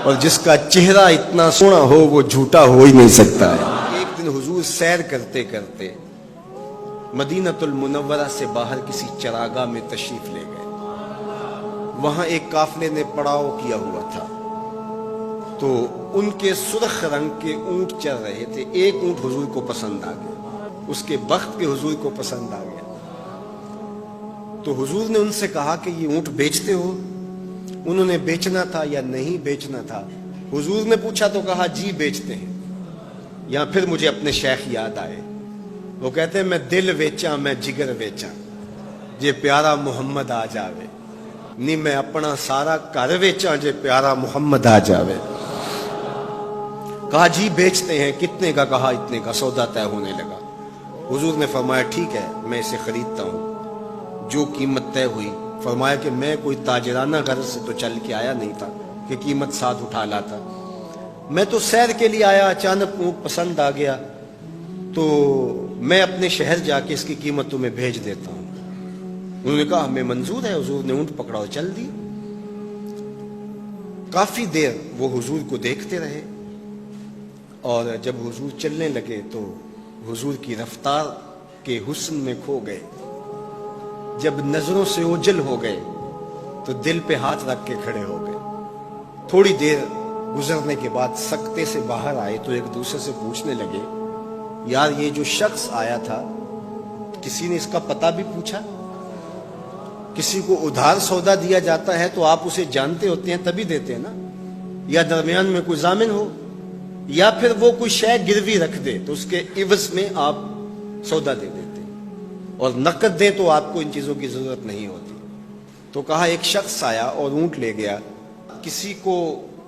اور جس کا چہرہ اتنا سونا ہو وہ جھوٹا ہو ہی نہیں سکتا ہے۔ ایک دن حضور سیر کرتے کرتے مدینہ المنورہ سے باہر کسی چراگاہ میں تشریف لے گئے۔ وہاں ایک قافلے نے پڑاؤ کیا ہوا تھا، تو ان کے سرخ رنگ کے اونٹ چل رہے تھے۔ ایک اونٹ حضور کو پسند آ گیا، اس کے بخت کے حضور کو پسند آ گیا۔ تو حضور نے ان سے کہا کہ یہ اونٹ بیچتے ہو؟ انہوں نے بیچنا تھا یا نہیں بیچنا تھا؟ حضور نے پوچھا تو کہا جی بیچتے ہیں۔ یا پھر مجھے اپنے شیخ یاد آئے، وہ کہتے ہیں میں دل ویچاں میں جگر ویچاں جے پیارا محمد آ جاوے، نہیں میں اپنا سارا گھر ویچاں جے پیارا محمد آ جاوے۔ کہا جی بیچتے ہیں، کتنے کا؟ کہا اتنے کا۔ سودا طے ہونے لگا۔ حضور نے فرمایا ٹھیک ہے میں اسے خریدتا ہوں۔ جو قیمت طے ہوئی، فرمایا کہ میں کوئی تاجرانہ غرض سے تو چل کے آیا نہیں تھا کہ قیمت ساتھ اٹھا لاتا، میں تو سیر کے لیے آیا، اچانک اونٹ پسند آ گیا تو میں اپنے شہر جا کے اس کی قیمت تمہیں بھیج دیتا ہوں۔ انہوں نے کہا ہمیں منظور ہے۔ حضور نے اونٹ پکڑا اور چل دی۔ کافی دیر وہ حضور کو دیکھتے رہے، اور جب حضور چلنے لگے تو حضور کی رفتار کے حسن میں کھو گئے۔ جب نظروں سے اوجھل ہو گئے تو دل پہ ہاتھ رکھ کے کھڑے ہو گئے۔ تھوڑی دیر گزرنے کے بعد سکتے سے باہر آئے تو ایک دوسرے سے پوچھنے لگے یار یہ جو شخص آیا تھا کسی نے اس کا پتہ بھی پوچھا؟ کسی کو ادھار سودا دیا جاتا ہے تو آپ اسے جانتے ہوتے ہیں تبھی دیتے ہیں نا، یا درمیان میں کوئی ضامن ہو، یا پھر وہ کوئی شے گروی رکھ دے تو اس کے عوض میں آپ سودا دے دیتے ہیں، اور نقد دیں تو آپ کو ان چیزوں کی ضرورت نہیں ہوتی۔ تو کہا ایک شخص آیا اور اونٹ لے گیا، کسی کو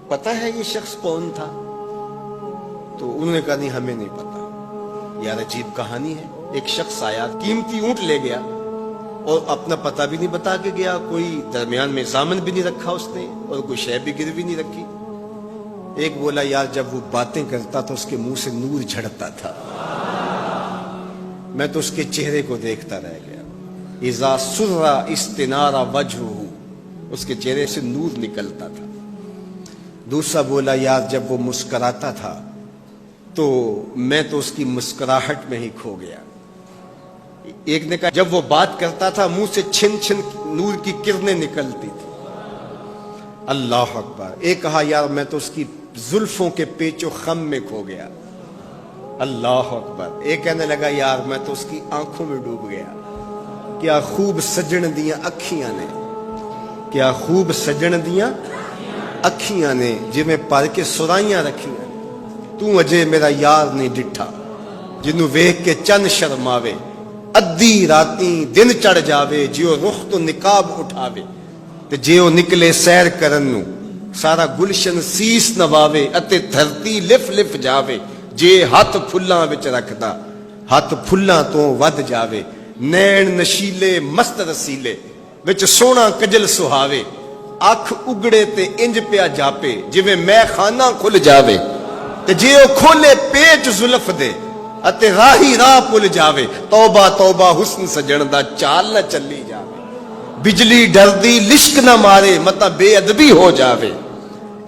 پتہ ہے یہ شخص کون تھا؟ تو انہوں نے کہا نہیں ہمیں نہیں پتا۔ یار عجیب کہانی ہے، ایک شخص آیا قیمتی اونٹ لے گیا اور اپنا پتہ بھی نہیں بتا کے گیا، کوئی درمیان میں ضامن بھی نہیں رکھا اس نے، اور کوئی شے بھی گروی نہیں رکھی۔ ایک بولا یار جب وہ باتیں کرتا تو اس کے منہ سے نور جھڑتا تھا، میں تو اس کے چہرے کو دیکھتا رہ گیا۔ اذا سر استنار وجہہ، اس کے چہرے سے نور نکلتا تھا۔ دوسرا بولا یار جب وہ مسکراتا تھا تو میں تو اس کی مسکراہٹ میں ہی کھو گیا۔ ایک نے کہا جب وہ بات کرتا تھا منہ سے چھن چھن نور کی کرنیں نکلتی تھی۔ اللہ اکبر۔ ایک کہا یار میں تو اس کی زلفوں کے پیچ و خم میں کھو گیا۔ اللہ اکبر۔ ایک کہنے لگا یار میں تو اس کی آنکھوں میں ڈوب گیا۔ کیا خوب سجن دیاں اکھیاں نے، کیا خوب سجن دیاں اکھیاں نے جی میں پر کے سرائیاں رکھیاں، تو اجے میرا یار نہیں ڈٹھا جنوں ویکھ کے چن شرماوے، ادھی راتیں دن چڑھ جاوے جیو رخ تو نقاب اٹھاوے، تے جیو نکلے سیر کرن نو سارا گلشن سیس نواوے، اتے دھرتی لف لف جاوے جے ہاتھ پھلاں وچ رکھدا ہاتھ پھلاں تو ود جاوے، نین نشیلے مست رسیلے وچ سونا کجل سہاوے، اکھ اگڑے تے انج پیا جاپے جویں میں خانہ کھل جاوے، تے جے او کھولے پیچ زلف دے اتے راہی راہ پل جاوے، توبہ توبہ حسن سجن دا چال نہ چلی جاوے، بجلی ڈردی لشک نہ مارے متا بے ادبی ہو جاوے،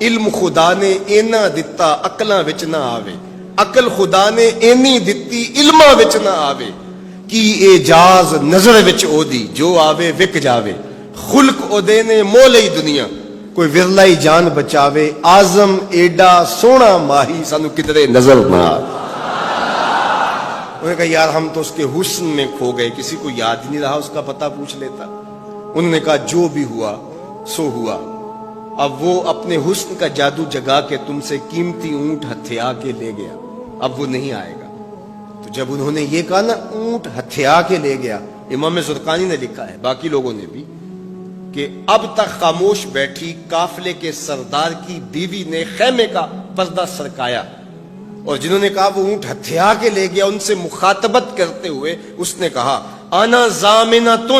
علم خدا نے اینا دتا عقلاں وچ نہ آوے، عقل خدا نے اینی دتی علماں وچ نہ آوے، کی اعجاز نظر وچ او دی جو آوے وک جاوے، خلق او دے نے مولئی دنیا کوئی ورلائی جان بچاوے، آزم ایڈا سونا ماہی سانو کدرے نظر نہ آوے۔ انہوں نے کہا یار ہم تو اس کے حسن میں کھو گئے، کسی کو یاد ہی نہیں رہا اس کا پتہ پوچھ لیتا۔ انہوں نے کہا جو بھی ہوا سو ہوا، اب وہ اپنے حسن کا جادو جگا کے تم سے قیمتی اونٹ ہتھیا کے لے گیا، اب وہ نہیں آئے گا۔ تو جب انہوں نے یہ کہا نا اونٹ ہتھیا کے لے گیا، امام زرقانی نے لکھا ہے باقی لوگوں نے بھی کہ اب تک خاموش بیٹھی قافلے کے سردار کی بیوی نے خیمے کا پردہ سرکایا، اور جنہوں نے کہا وہ اونٹ ہتھیا کے لے گیا ان سے مخاطبت کرتے ہوئے اس نے کہا انا ضامنۃ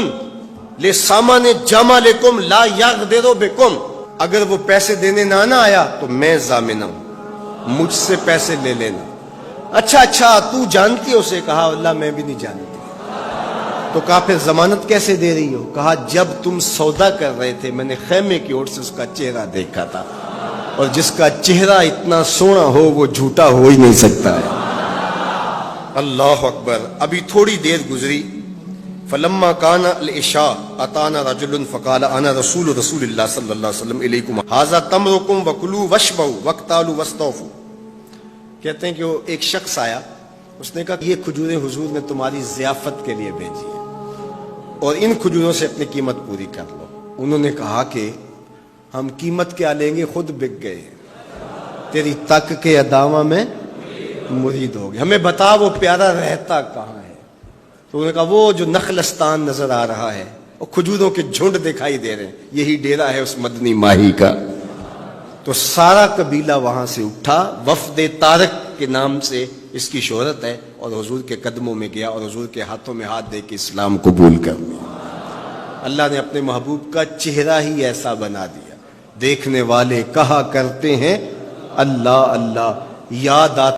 لسامان جمالکم لا یغدر بکم، اگر وہ پیسے دینے نہ آیا تو میں ضامنہ ہوں، مجھ سے پیسے لے لینا۔ اچھا تو جانتی ہو؟ اسے کہا اللہ میں بھی نہیں جانتی۔ تو کہا پھر ضمانت کیسے دے رہی ہو؟ کہا جب تم سودا کر رہے تھے میں نے خیمے کی اور سے اس کا چہرہ دیکھا تھا۔ اور جس کا چہرہ اتنا سونا ہو وہ جھوٹا ہو ہی نہیں سکتا ہے۔ اللہ اکبر۔ ابھی تھوڑی دیر گزری، فلما کان العشاء اتانا رجل فقال انا رسول اللہ صلی اللہ علیہ وسلم الیکم ھذا تمرکم وکلوا واشبعوا واقتالوا واستوفوا۔ کہتے ہیں کہ وہ ایک شخص آیا، اس نے کہا کہ یہ کھجوریں حضور نے تمہاری ضیافت کے لیے بھیجی ہیں اور ان کھجوروں سے اپنی قیمت پوری کر لو۔ انہوں نے کہا کہ ہم قیمت کیا لیں گے، خود بک گئے، تیری تک کے ادامہ میں مرید ہو گئے، ہمیں بتا وہ پیارا رہتا کہاں ہے۔ تو انہوں نے کہا وہ جو نخلستان نظر آ رہا ہے، وہ کھجوروں کے جھنڈ دکھائی دے رہے ہیں، یہی ڈیرا ہے اس مدنی ماہی کا۔ تو سارا قبیلہ وہاں سے اٹھا، وفد طارق کے نام سے اس کی شہرت ہے، اور حضور کے قدموں میں گیا اور حضور کے ہاتھوں میں ہاتھ دے کے اسلام قبول کر لیا۔ اللہ نے اپنے محبوب کا چہرہ ہی ایسا بنا دیا، دیکھنے والے کہا کرتے ہیں اللہ اللہ، یاد آتا